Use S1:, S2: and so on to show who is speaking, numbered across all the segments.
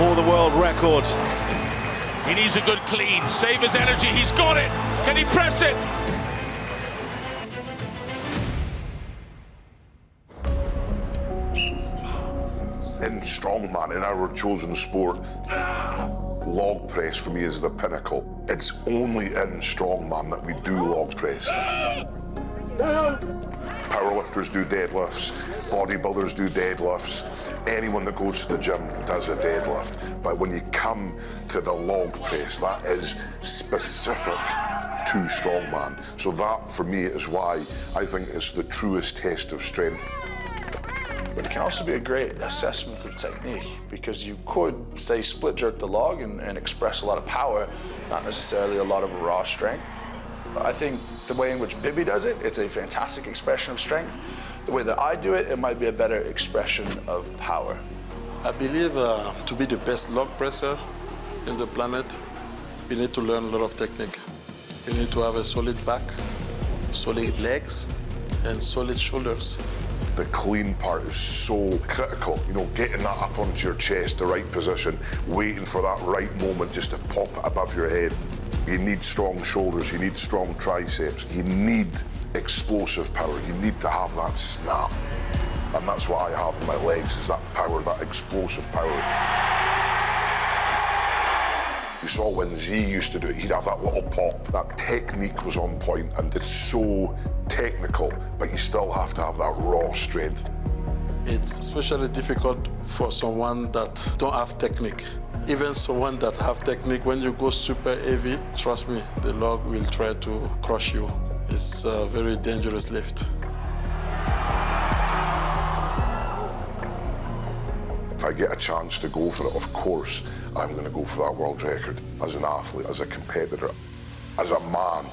S1: for the world record.
S2: He needs a good clean, save his energy, he's got it! Can he press it?
S3: In strongman, in our chosen sport, log press for me is the pinnacle. It's only in strongman that we do log press. Powerlifters do deadlifts, bodybuilders do deadlifts, anyone that goes to the gym does a deadlift. But when you come to the log press, that is specific to strongman. So that, for me, is why I think it's the truest test of strength.
S4: But it can also be a great assessment of technique, because you could, say, split jerk the log and express a lot of power, not necessarily a lot of raw strength. I think the way in which Biby does it, it's a fantastic expression of strength. The way that I do it, it might be a better expression of power.
S5: I believe to be the best log presser in the planet, you need to learn a lot of technique. You need to have a solid back, solid legs, and solid shoulders.
S3: The clean part is so critical, you know, getting that up onto your chest, the right position, waiting for that right moment just to pop it above your head. You need strong shoulders, you need strong triceps, you need explosive power, you need to have that snap. And that's what I have in my legs, is that power, that explosive power. You saw when Z used to do it, he'd have that little pop. That technique was on point, and it's so technical, but you still have to have that raw strength.
S5: It's especially difficult for someone that don't have technique. Even someone that have technique, when you go super heavy, trust me, the log will try to crush you. It's a very dangerous lift.
S3: If I get a chance to go for it, of course, I'm going to go for that world record as an athlete, as a competitor, as a man.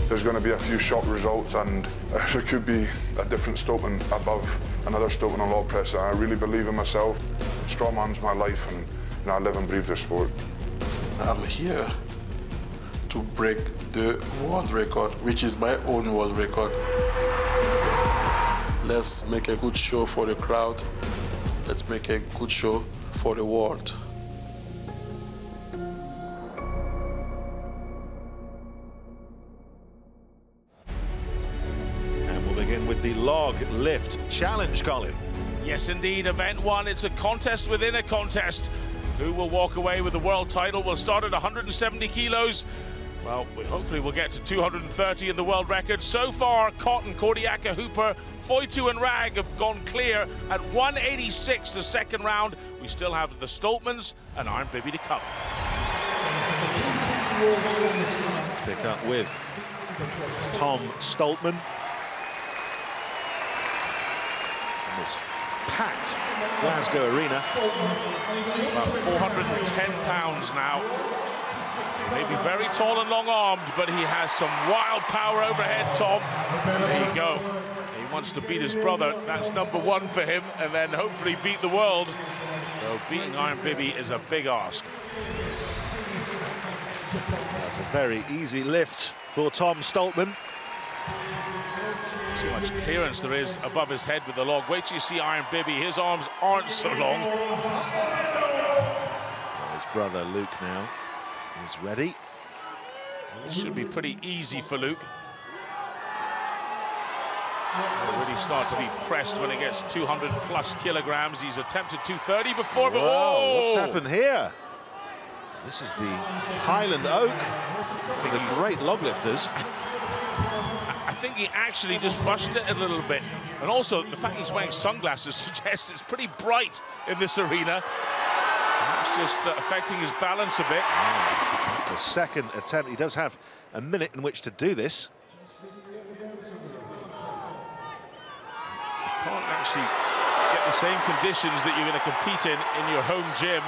S6: There's going to be a few shock results, and there could be a different Stoltman above another Stoltman on log press. I really believe in myself. Strongman's my life, and I live and breathe this sport.
S5: I'm here to break the world record, which is my own world record. Let's make a good show for the crowd. Let's make a good show for the world.
S1: And we'll begin with the log lift challenge, Colin.
S2: Yes, indeed, event one. It's a contest within a contest. Who will walk away with the world title? We'll start at 170 kilos. Well, hopefully we'll get to 230 in the world record. So far, Cotton, Kordiaka, Hooper, Foytu and Rag have gone clear at 186 the second round. We still have the Stoltmans and Iron Biby to come.
S1: Let's pick up with Tom Stoltman. In this packed Glasgow arena.
S2: About 410 pounds now. Maybe very tall and long-armed, but he has some wild power overhead, Tom. There you go. He wants to beat his brother. That's number one for him, and then hopefully beat the world. So beating Iron Biby is a big ask.
S1: That's a very easy lift for Tom Stoltman.
S2: See how much clearance there is above his head with the log. Wait till you see Iron Biby. His arms aren't so long.
S1: Well, his brother Luke now is ready.
S2: This should be pretty easy for Luke. He'll really start to be pressed when it gets 200 plus kilograms. He's attempted 230 before, but
S1: whoa, what's
S2: whoa!
S1: happened here? This is the Highland Oak for the great log lifters.
S2: I think he actually just rushed it a little bit. And also, the fact he's wearing sunglasses suggests it's pretty bright in this arena. It's just affecting his balance a bit.
S1: It's a second attempt. He does have a minute in which to do this.
S2: You can't actually get the same conditions that you're going to compete in your home gym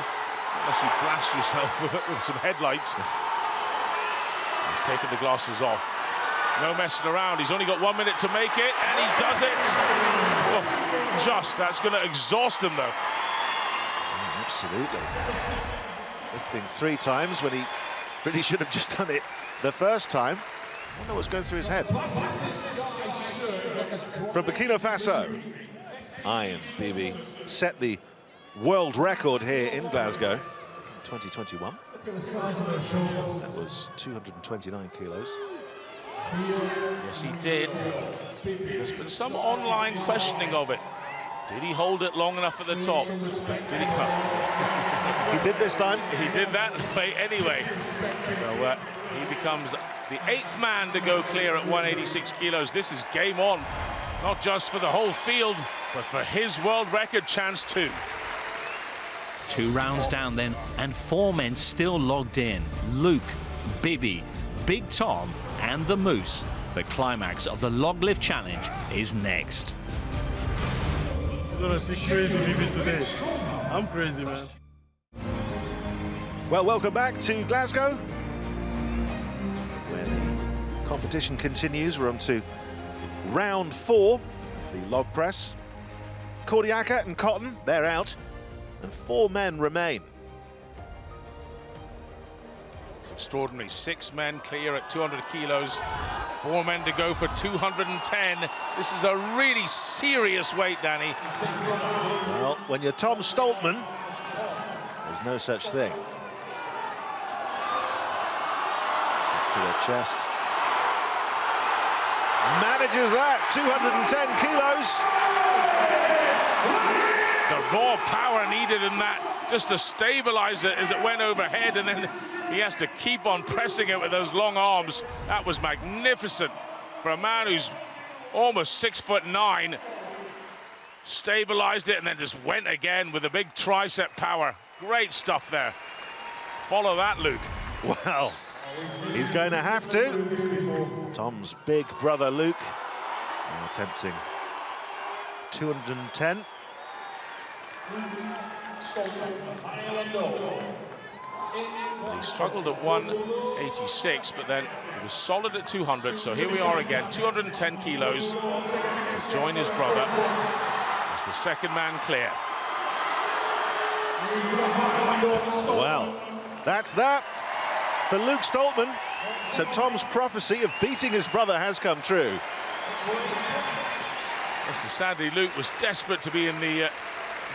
S2: unless you blast yourself with some headlights. He's taken the glasses off. No messing around. He's only got 1 minute to make it, and he does it. Oh, that's going to exhaust him, though.
S1: Absolutely. Lifting 3 times when he really should have just done it the first time. I wonder what's going through his head. From Burkina Faso, Iron Biby set the world record here in Glasgow, 2021. That was 229 kilos.
S2: Yes, he did. There's been some online questioning of it. Did he hold it long enough at the top? Did he?
S1: He did this time.
S2: He did that way anyway. So he becomes the 8th man to go clear at 186 kilos. This is game on, not just for the whole field, but for his world record chance too.
S7: 2 rounds down then, and 4 men still logged in. Luke, Biby, Big Tom, and the Moose. The climax of the log lift challenge is next.
S8: You're gonna see crazy BB today. I'm crazy, man.
S1: Well, welcome back to Glasgow, where the competition continues. We're on to round 4 of the log press. Kordiaka and Cotton, they're out, and 4 men remain.
S2: It's extraordinary. 6 men clear at 200 kilos, 4 men to go for 210. This is a really serious weight, Danny.
S1: Well, when you're Tom Stoltman, there's no such thing. Up to the chest. Manages that, 210 kilos.
S2: The raw power needed in that just to stabilize it as it went overhead, and then he has to keep on pressing it with those long arms. That was magnificent for a man who's almost 6'9". Stabilized it and then just went again with a big tricep power. Great stuff there. Follow that, Luke.
S1: Well, he's going to have to. Tom's big brother Luke now attempting 210.
S2: He struggled at 186, but then he was solid at 200. So here we are again, 210 kilos to join his brother as the 2nd man clear.
S1: Well, that's that for Luke Stoltman. So Tom's prophecy of beating his brother has come true.
S2: Yes, sadly, Luke was desperate to be in the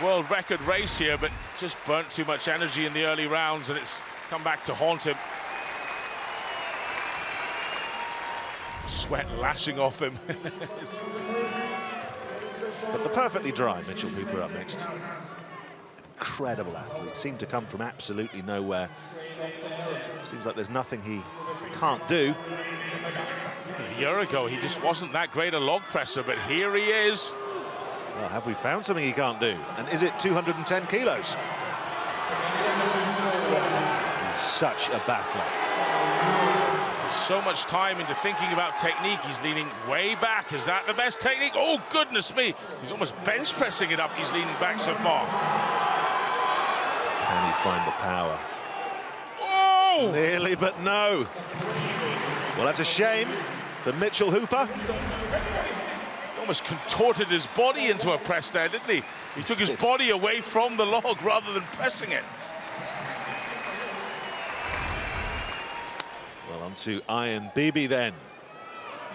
S2: world record race here, but just burnt too much energy in the early rounds, and it's come back to haunt him. Sweat lashing off him.
S1: But the perfectly dry Mitchell Hooper up next. Incredible athlete, seemed to come from absolutely nowhere. Seems like there's nothing he can't do.
S2: A year ago, he just wasn't that great a log presser, but here he is.
S1: Well, have we found something he can't do? And is it 210 kilos? He's such a battler.
S2: So much time into thinking about technique. He's leaning way back. Is that the best technique? Oh, goodness me. He's almost bench pressing it up. He's leaning back so far.
S1: Can he find the power?
S2: Oh!
S1: Nearly, but no. Well, that's a shame for Mitchell Hooper.
S2: He almost contorted his body into a press there, didn't he? He took his body away from the log rather than pressing it.
S1: Well, on to IRON BIBY then.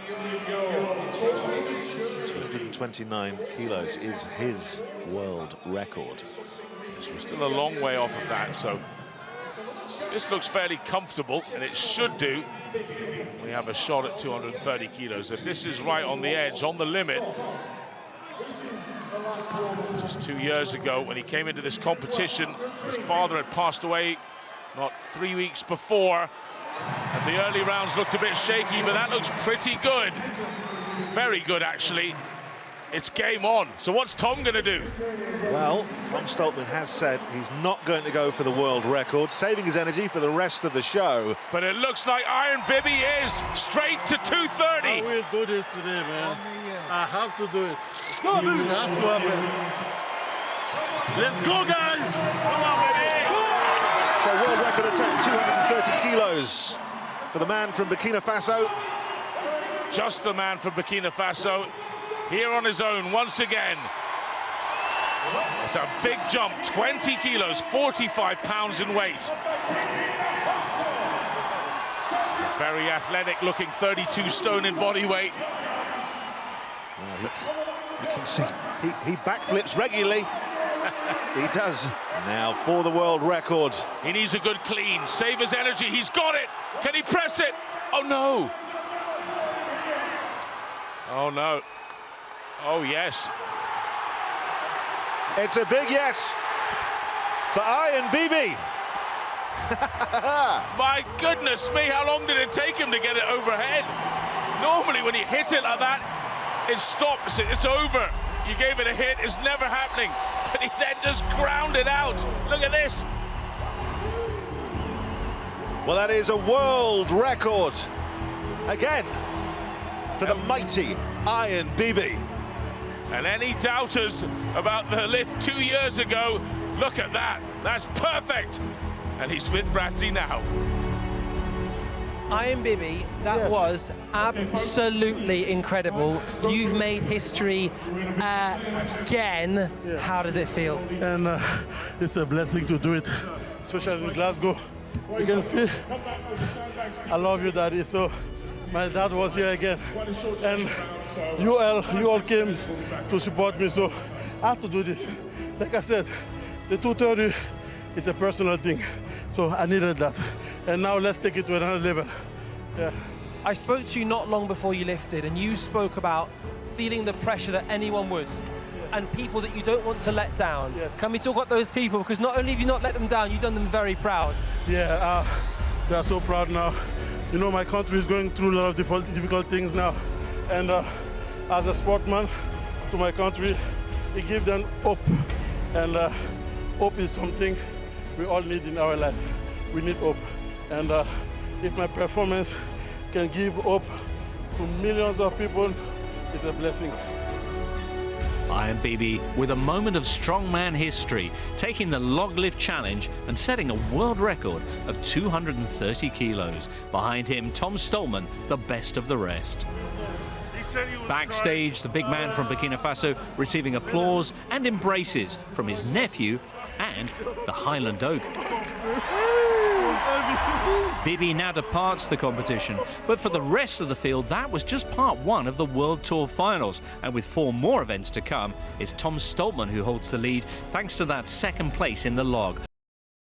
S1: 229 kilos is his world record.
S2: Yes, we're still a long way off of that, so this looks fairly comfortable, and it should do. We have a shot at 230 kilos. If this is right on the edge, on the limit, just 2 years ago when he came into this competition, his father had passed away not 3 weeks before, and the early rounds looked a bit shaky, but that looks pretty good. Very good, actually. It's game on. So what's Tom going to do?
S1: Well, Tom Stoltman has said he's not going to go for the world record, saving his energy for the rest of the show.
S2: But it looks like IRON BIBY is straight to 230.
S8: I will do this today, man. I have to do it. It has to happen. Let's go, guys! Come on, baby!
S1: So world record attempt, 230 kilos for the man from Burkina Faso.
S2: Just the man from Burkina Faso. Here on his own once again. It's a big jump, 20 kilos, 45 pounds in weight. Very athletic looking, 32 stone in body weight.
S1: You can see he backflips regularly. He does now for the world record.
S2: He needs a good clean. Save his energy. He's got it. Can he press it? Oh, no. Oh, no. Oh, yes.
S1: It's a big yes for IRON BIBY.
S2: My goodness me, how long did it take him to get it overhead? Normally, when you hit it like that, it stops. It's over. You gave it a hit. It's never happening. But he then just ground it out. Look at this.
S1: Well, that is a world record again for the mighty IRON BIBY.
S2: And any doubters about the lift 2 years ago, look at that. That's perfect. And he's with RADZI now.
S9: IRON BIBY, that was absolutely incredible. You've made history again. How does it feel?
S8: And it's a blessing to do it, especially in Glasgow. You can see, I love you, Daddy. So my dad was here again. And you all came to support me, so I have to do this. Like I said, the 230 is a personal thing, so I needed that. And now let's take it to another level. Yeah.
S9: I spoke to you not long before you lifted, and you spoke about feeling the pressure that anyone would, and people that you don't want to let down.
S8: Yes.
S9: Can we talk about those people? Because not only have you not let them down, you've done them very proud.
S8: Yeah, they are so proud now. You know, my country is going through a lot of difficult things now. And as a sportsman to my country, it gives them hope. And hope is something we all need in our life. We need hope. And if my performance can give hope to millions of people, it's a blessing.
S7: IRON BIBY with a moment of strongman history, taking the log lift challenge and setting a world record of 230 kilos. Behind him, Tom Stoltman, the best of the rest. Backstage, the big man from Burkina Faso receiving applause and embraces from his nephew and the Highland Oak. BIBY now departs the competition, but for the rest of the field, that was just part one of the World Tour Finals. And with 4 more events to come, it's Tom Stoltman who holds the lead, thanks to that second place in the log.